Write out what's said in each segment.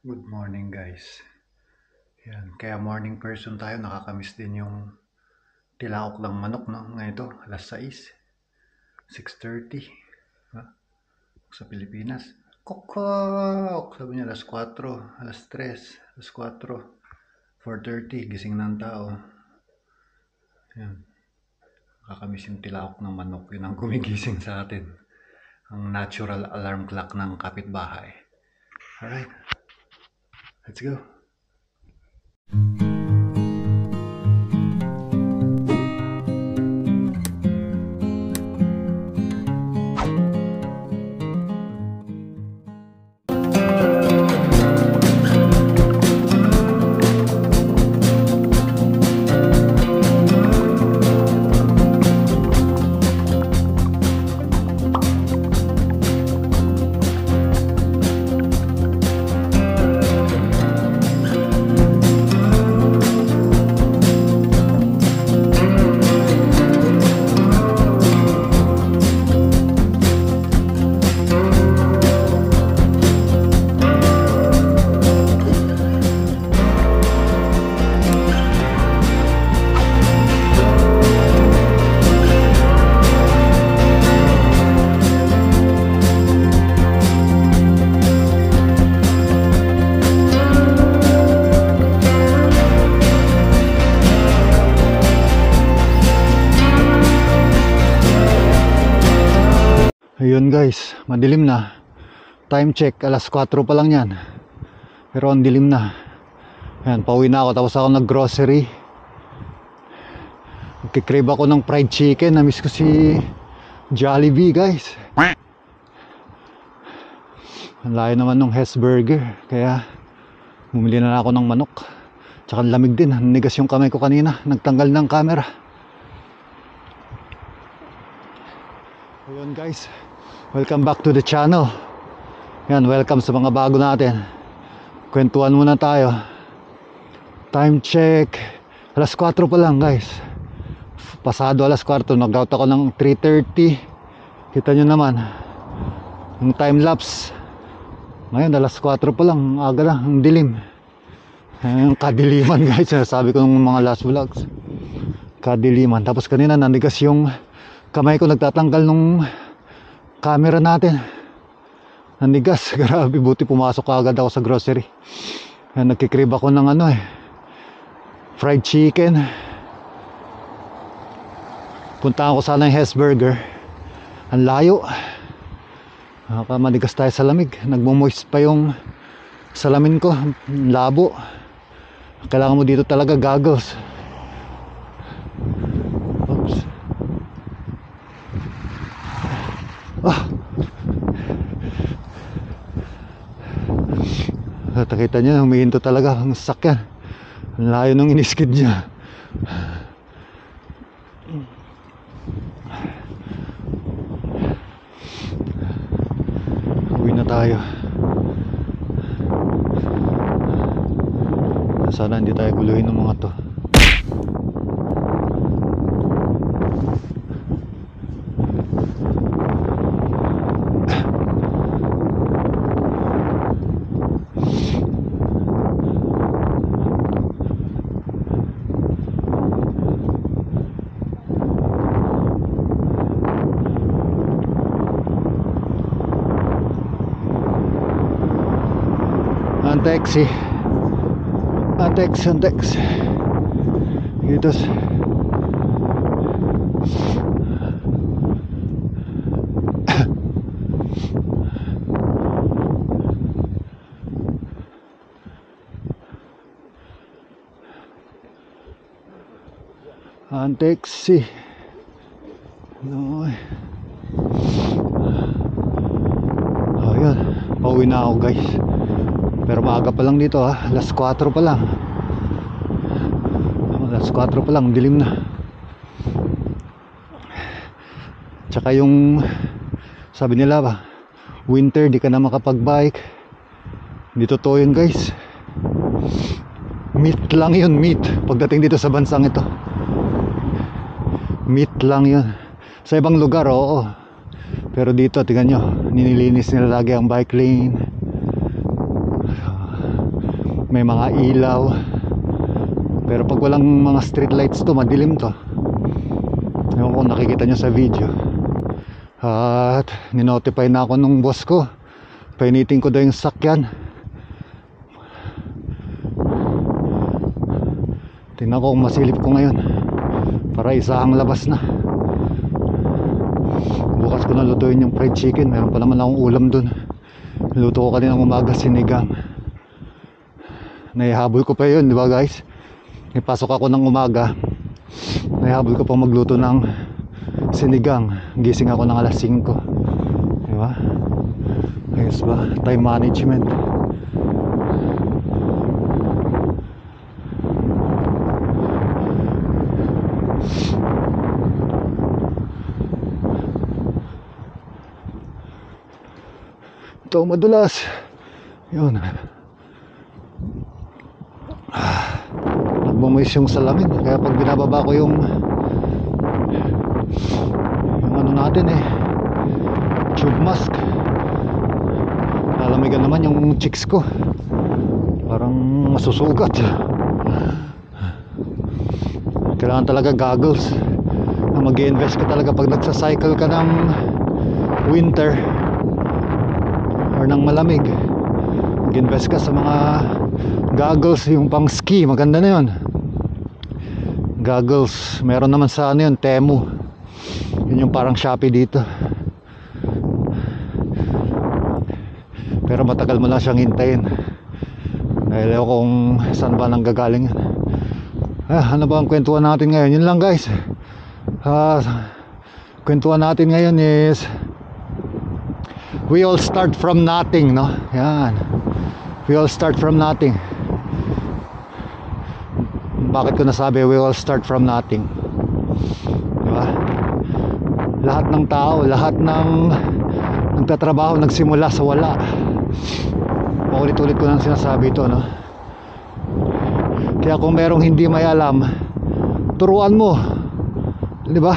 Good morning guys. Yan, kaya morning person tayo, nakakamiss din yung tilaok ng manok, no? Ngayon ito, alas 6, 6:30 ha? Sa Pilipinas. Kokok! Sabi niya alas 4, alas 3, alas 4, 4:30, gising ng tao. Yan, nakakamiss yung tilaok ng manok, yun ang gumigising sa atin. Ang natural alarm clock ng kapitbahay. Alright, let's go. Ayun guys, madilim na. Time check, alas 4 pa lang yan. Pero ang dilim na. Ayan, pauwi na ako. Tapos ako nag-grocery. Nagkikrave ako ng fried chicken. Namiss ko si Jollibee guys. Ang layo naman ng Hesburger. Kaya bumili na ako ng manok. Tsaka lamig din. Nigas yung kamay ko kanina. Nagtanggal ng camera. Ayun guys, welcome back to the channel. Yan, welcome sa mga bago natin. Kwentuhan muna tayo. Time check, alas 4 pa lang guys. Pasado alas 4, nag-out ako ng 3:30. Kita nyo naman yung time lapse. Ngayon alas 4 pa lang, aga na, ang dilim. Yung kadiliman guys, sabi ko ng mga last vlogs, kadiliman. Tapos kanina nanigas yung kamay ko, nagtatanggal nung camera natin. Nanigas, grabe, buti pumasok agad ako sa grocery. Nagkikrib ako ng fried chicken. Punta ako sana yung Hesburger. Ang layo. Manigas tayo sa lamig. Nagmo-moist pa yung salamin ko, labo. Kailangan mo dito talaga goggles. Oops. Nakita niya, humihinto talaga ang sasakyan. Ang layo nung iniskid niya. Uwi na tayo. Sana hindi tayo guluhin ng mga to. Taxi, taxi gitu. Taxi no. Oh yun, pauwi na ako guys. Pero maaga pa lang dito ha, alas 4 pa lang. Alas 4 pa lang, dilim na. Tsaka yung sabi nila ba, winter di ka na makapag-bike. Hindi totoo yun guys. Meat lang yun, meat. Pagdating dito sa bansang ito, meat lang yun. Sa ibang lugar, oo. Pero dito, tingnan nyo, nililinis nila lagi ang bike lane. may mga ilaw. Pero pag walang mga street lights to, madilim to. Ewan ko kung nakikita nyo sa video. At ninotify na ako nung boss ko, painitin ko daw yung sakyan. Tingnan ko kung masilip ko ngayon para isahang labas na. Bukas ko na lutuin yung fried chicken. Meron pa naman akong ulam dun. Luto ko kanina umaga, sinigang. Naihabol ko pa yun, di ba guys? Ipasok ako ng umaga, naihabol ko pang magluto ng sinigang. Gising ako ng alas 5. Di ba? Ayos ba? Time management. Ito madulas. Yun. Nagmamoist yung salamin. Kaya pag binababa ko yung ano natin tube mask, lalamigan naman yung cheeks ko. Parang masusugat. Kailangan talaga goggles. Mag-i-invest ka talaga pag nagsa-cycle ka ng winter or ng malamig. Mag-invest ka sa mga goggles, yung pang ski, maganda na yun. Goggles, meron naman sa ano yun, Temu. Yun yung parang Shopee dito. Pero matagal mo lang siyang hintayin. Dahil ako kung saan ba nanggagaling yan. Ano ba ang kwentuhan natin ngayon? Yun lang guys. Kwentuhan natin ngayon is we all start from nothing, no? Yan. We all start from nothing. Bakit ko nasabi we all start from nothing? Diba? Lahat ng tao, lahat ng nagtatrabaho nagsimula sa wala. Paulit-ulit ko nang sinasabi ito, no? Kaya kung merong hindi may alam, turuan mo. Diba?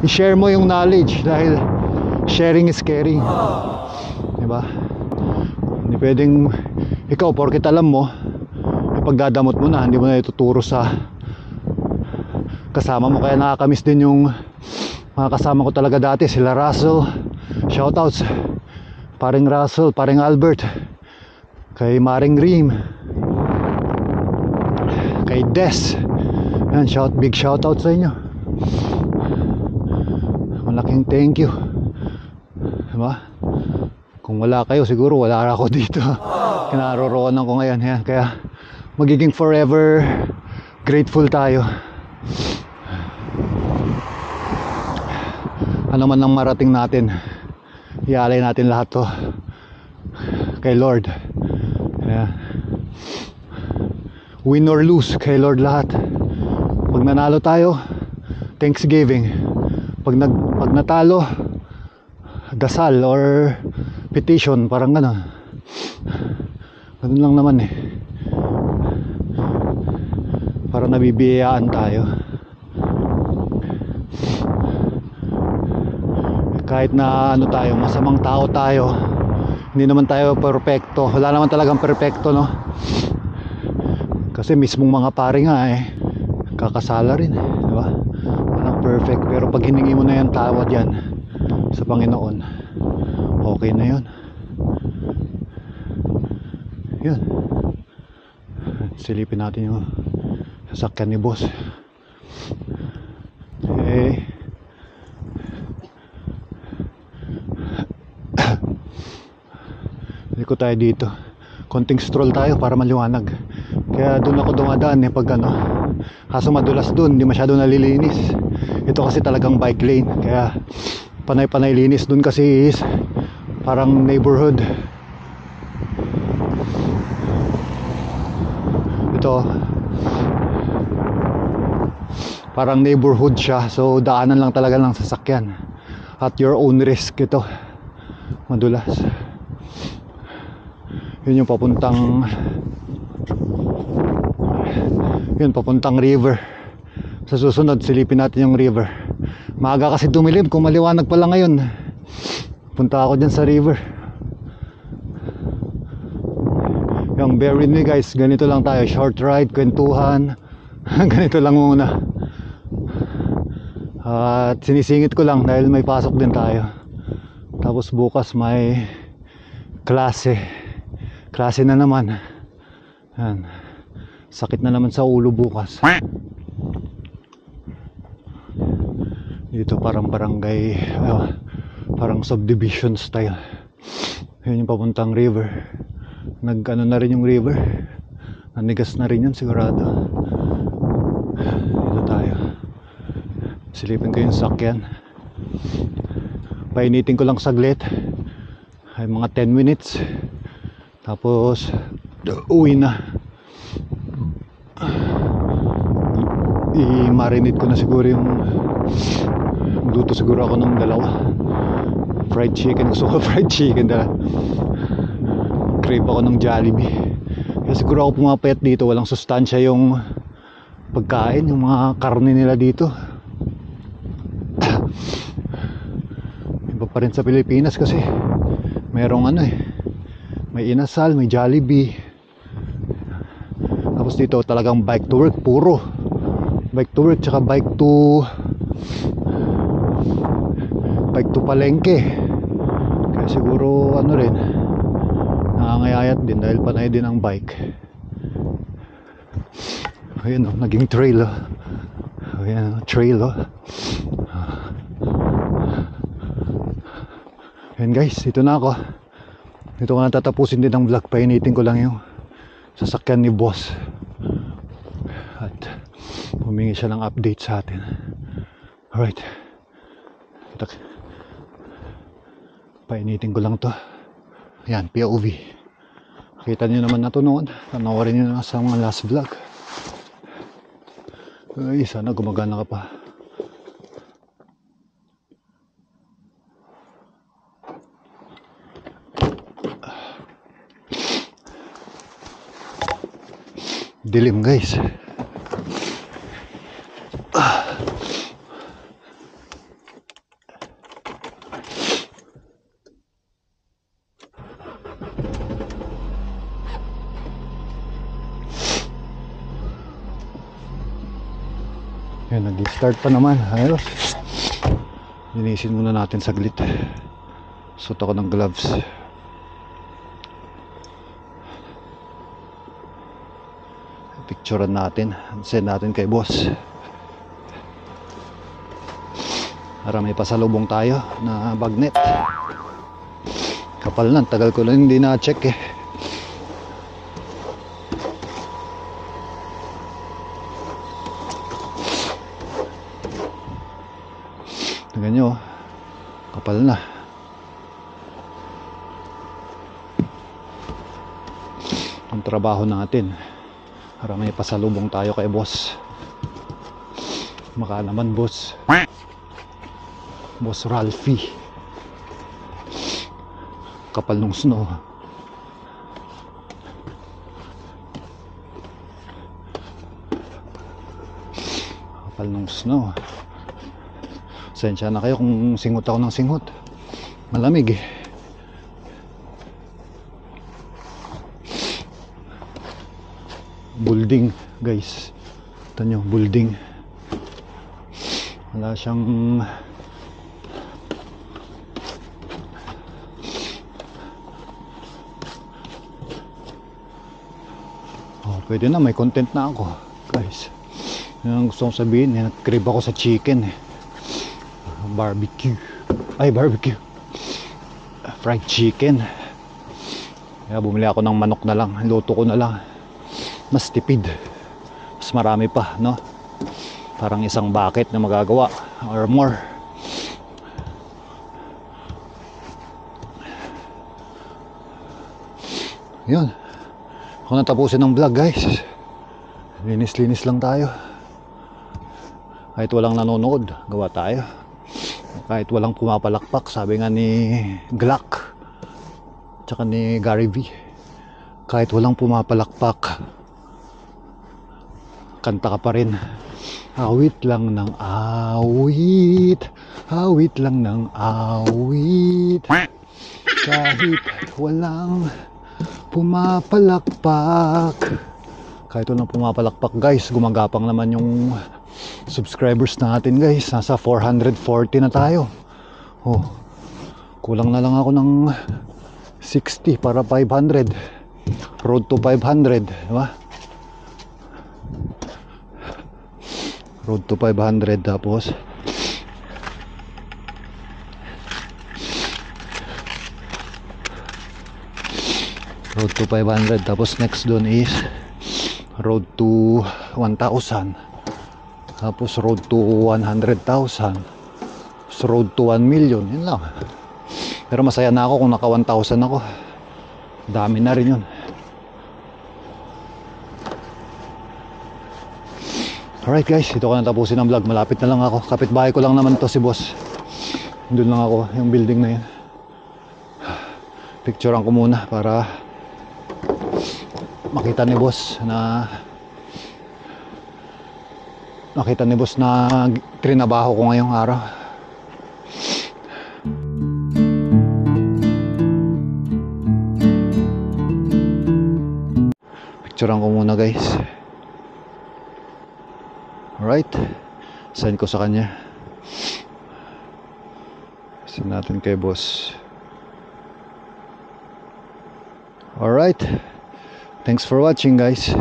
I-share mo yung knowledge dahil sharing is caring. Diba? Hindi pwedeng ikaw porket alam mo, ipagdadamot mo na, hindi mo na ituturo sa kasama mo. Kaya nakakamiss din yung mga kasama ko talaga dati, sila Russell. Shoutouts paring Russell, paring Albert, kay Maring Reem, kay Des. Yan, big shoutout sa inyo. Malaking thank you. Diba? Kung wala kayo, siguro wala ako dito. Kinaroroonan ko ngayon. Yan. Kaya magiging forever grateful tayo. Ano man ang marating natin, ialay natin lahat to kay Lord. Yan. Win or lose, kay Lord lahat. Pag nanalo tayo, Thanksgiving. Pag natalo, dasal or petition, parang gano'n. Ganun lang naman para nabibiyayaan tayo. Kahit na ano tayo, masamang tao tayo, hindi naman tayo perfecto. Wala naman talagang perfecto, no? Kasi mismong mga pare nga kakasala rin, di ba? Walang perfect. Pero pag hiningi mo na yan tawad yan sa Panginoon, okay na yun. Yun. Silipin natin yung sasakyan ni boss. Liko tayo dito. Konting stroll tayo para maliwanag. Kaya doon ako dumadaan pag ano. Kaso madulas doon, hindi masyado nalilinis. Ito kasi talagang bike lane. Kaya panay-panay linis. Doon kasi is parang neighborhood. Ito parang neighborhood siya. So daanan lang talaga ng sasakyan. At your own risk ito. Madulas. Yun yung papuntang river. Sa susunod silipin natin yung river. Maaga kasi dumilim. Kung maliwanag pa lang ngayon, punta ako dyan sa river. Yung bear with me guys, ganito lang tayo, short ride, kwentuhan. Ganito lang muna. At sinisingit ko lang dahil may pasok din tayo. Tapos bukas may klase na naman. Yan. Sakit na naman sa ulo bukas. Dito parang barangay, parang subdivision style. Yun yung papuntang river. Nag-ano na rin yung river. Nanigas na rin yun sigurado. Dito tayo. Silipin ko yung sakyan. Painitin ko lang saglit. Ay mga 10 minutes. Tapos uwi na. I-marinate ko na siguro yung, magluto siguro ako ng dalawa. Fried chicken. Gusto ko fried chicken dala. Crave ako ng Jollibee. Kaya siguro ako pumapayat dito. Walang sustansya yung pagkain, yung mga karne nila dito. Iba pa rin sa Pilipinas kasi merong may inasal, may Jollibee. Tapos dito talagang bike to work, puro bike to work, tsaka bike to palengke. Kaya siguro rin, nakangayayat din dahil panay din ang bike. Ayun naging trail Ayun trail Ayun guys, dito na ako. Dito ko na tatapusin din ang vlog. Painitin ko lang yung sasakyan ni boss at humingi siya ng update sa atin. Alright, painitin ko lang to. Yan, POV. Kita nyo naman na to noon. Panawarin nyo na sa mga last vlog. Ay, sana gumagana ka pa. Dilim guys. Yan, nag-start pa naman. Ayos. Linisin muna natin saglit. Suot ako ng gloves. Picturean natin, send natin kay boss para may pasalubong tayo na bagnet. Kapal na, tagal ko lang hindi na-check Tingnan nyo, kapal na. Ang trabaho natin para may pasalubong tayo kay boss. Maka naman boss Ralphie. Kapal nung snow. Kapal nung snow. Sensya na kayo kung singot ako ng singot. Malamig Building guys, ito nyo, building. Wala siyang pwede na, may content na ako guys. Yan ang gusto kong sabihin. Nag-crave ako sa chicken barbecue fried chicken. Kaya bumili ako ng manok na lang, luto ko na lang. Mas tipid, mas marami pa, no? Parang isang bucket na magagawa or more. Yun, ako natapusin ng vlog guys. Linis lang tayo. Kahit walang nanonood, gawa tayo. Kahit walang pumapalakpak, sabi nga ni Glock tsaka ni Gary V, kahit walang pumapalakpak, kanta ka pa rin. Awit lang ng awit, lang ng awit, kahit walang pumapalakpak. Kahit walang pumapalakpak guys, gumagapang naman yung subscribers natin guys. Nasa 440 na tayo. Oh, kulang na lang ako ng 60 para 500. Road to 500, diba? Road to 500 tapos road to 500 tapos next doon is road to 1,000 tapos road to 100,000 tapos road to 1 million. Yun lang. Pero masaya na ako kung naka 1,000 ako. Dami na rin yun. Alright guys, dito ko na tapusin ang vlog. Malapit na lang ako. Kapitbahay ko lang naman to si boss. Doon lang ako, yung building na yun. Picturean ko muna para makita ni boss na trinabaho ko ngayong araw. Picturean ko muna guys. Alright, send ko sa kanya. Send natin kay boss. Alright, thanks for watching guys.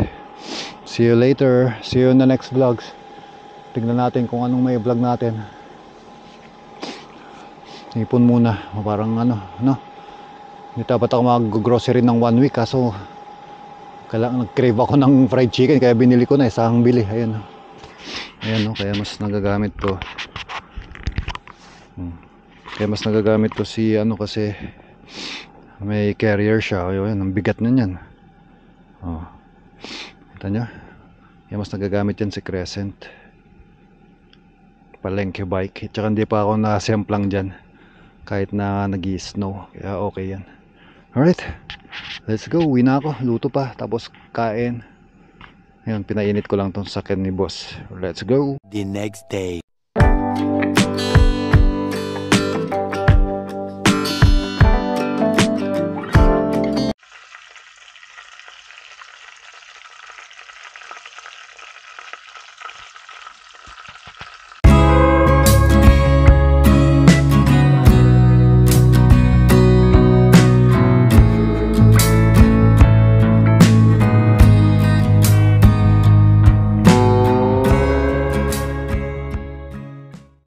See you later. See you in the next vlogs. Tignan natin kung anong may vlog natin. Ipon muna. Parang hindi dapat ako mag-grocery ng 1 week. Kaso nag-crave ako ng fried chicken. Kaya binili ko na isang bili. Ayan. Ayan, kaya mas nagagamit to. Kaya mas nagagamit to si kasi may carrier siya. Ayun, ang bigat na niyan. Oh. Kita nyo? Kaya mas nagagamit yan si Crescent. Palengke bike. Tsaka hindi pa ako nasemplang dyan. Kahit na nag-i-snow. Kaya okay yan. Alright. Let's go. Uwi na ako. Luto pa. Tapos kain. Ayun, pinainit ko lang tong sakyan ni boss. Let's go. The next day.